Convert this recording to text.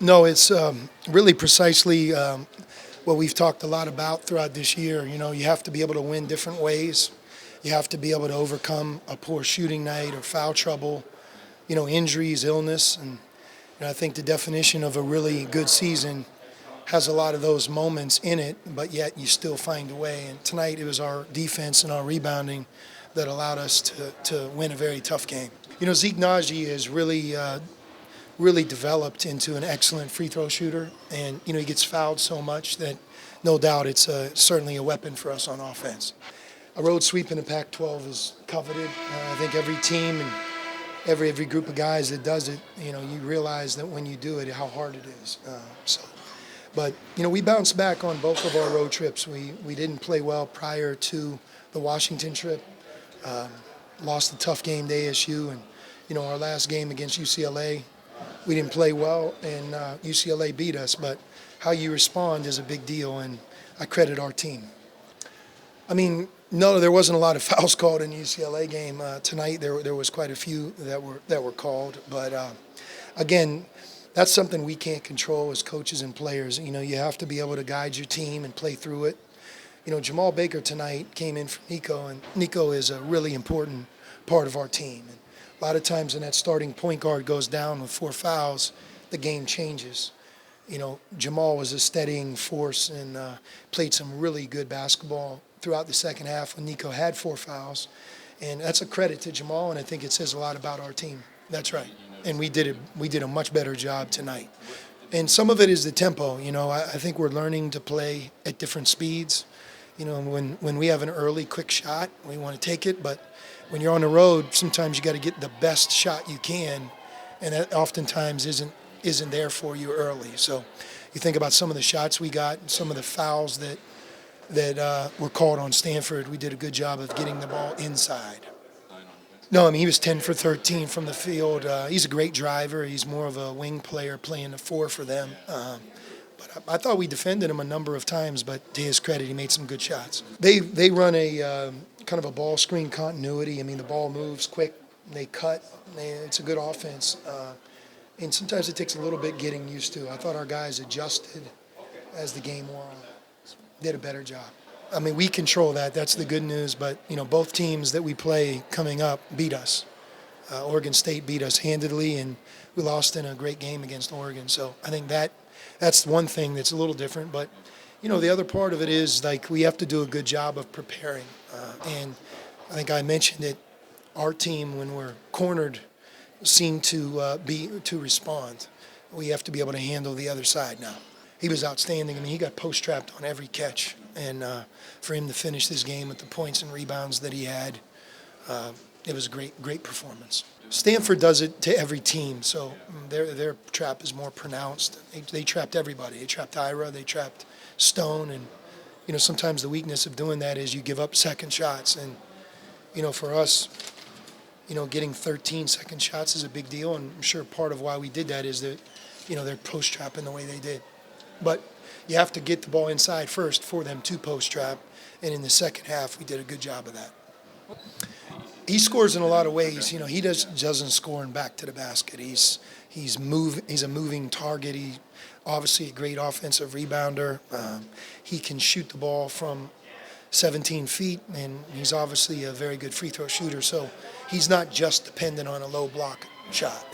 No, it's really precisely what we've talked a lot about throughout this year. You have to be able to win different ways. You have to be able to overcome a poor shooting night or foul trouble, injuries, illness. And I think the definition of a really good season has a lot of those moments in it, but yet you still find a way. And tonight it was our defense and our rebounding that allowed us to win a very tough game. Zeke Naji is really developed into an excellent free throw shooter, and he gets fouled so much that no doubt it's certainly a weapon for us on offense. A road sweep in the Pac-12 is coveted. I think every team and every group of guys that does it, you realize that when you do it, how hard it is. But we bounced back on both of our road trips. We didn't play well prior to the Washington trip. Lost a tough game to ASU, and our last game against UCLA, we didn't play well, and UCLA beat us. But how you respond is a big deal, and I credit our team. No, there wasn't a lot of fouls called in the UCLA game tonight. There was quite a few that were called, but again, that's something we can't control as coaches and players. You have to be able to guide your team and play through it. Jamal Baker tonight came in for Nico, and Nico is a really important part of our team. And a lot of times when that starting point guard goes down with 4 fouls, the game changes. Jamal was a steadying force and played some really good basketball throughout the second half when Nico had 4 fouls. And that's a credit to Jamal, and I think it says a lot about our team. That's right. And we did a much better job tonight. And some of it is the tempo. I think we're learning to play at different speeds. When we have an early, quick shot, we want to take it. But when you're on the road, sometimes you got to get the best shot you can, and that oftentimes isn't there for you early. So you think about some of the shots we got and some of the fouls that were called on Stanford. We did a good job of getting the ball inside. No, he was 10 for 13 from the field. He's a great driver. He's more of a wing player playing the 4 for them. But I thought we defended him a number of times, but to his credit, he made some good shots. They run a kind of a ball screen continuity. The ball moves quick. They cut. It's a good offense. And sometimes it takes a little bit getting used to. I thought our guys adjusted as the game wore on. Did a better job. We control that. That's the good news. But, both teams that we play coming up beat us. Oregon State beat us handedly, and we lost in a great game against Oregon. So I think that's one thing that's a little different. But, the other part of it is, we have to do a good job of preparing. And I think I mentioned it, our team, when we're cornered, seem to respond. We have to be able to handle the other side now. He was outstanding. He got post-trapped on every catch. And for him to finish this game with the points and rebounds that he had, it was a great performance. Stanford does it to every team, so their trap is more pronounced. They trapped everybody. They trapped Ira. They trapped Stone. And, sometimes the weakness of doing that is you give up second shots. And, for us, getting 13 second shots is a big deal. And I'm sure part of why we did that is that, they're post-trapping the way they did. But you have to get the ball inside first for them to post-trap, and in the second half, we did a good job of that. He scores in a lot of ways. He doesn't score in back to the basket. He's a moving target. He's obviously a great offensive rebounder. He can shoot the ball from 17 feet, and he's obviously a very good free throw shooter. So he's not just dependent on a low block shot,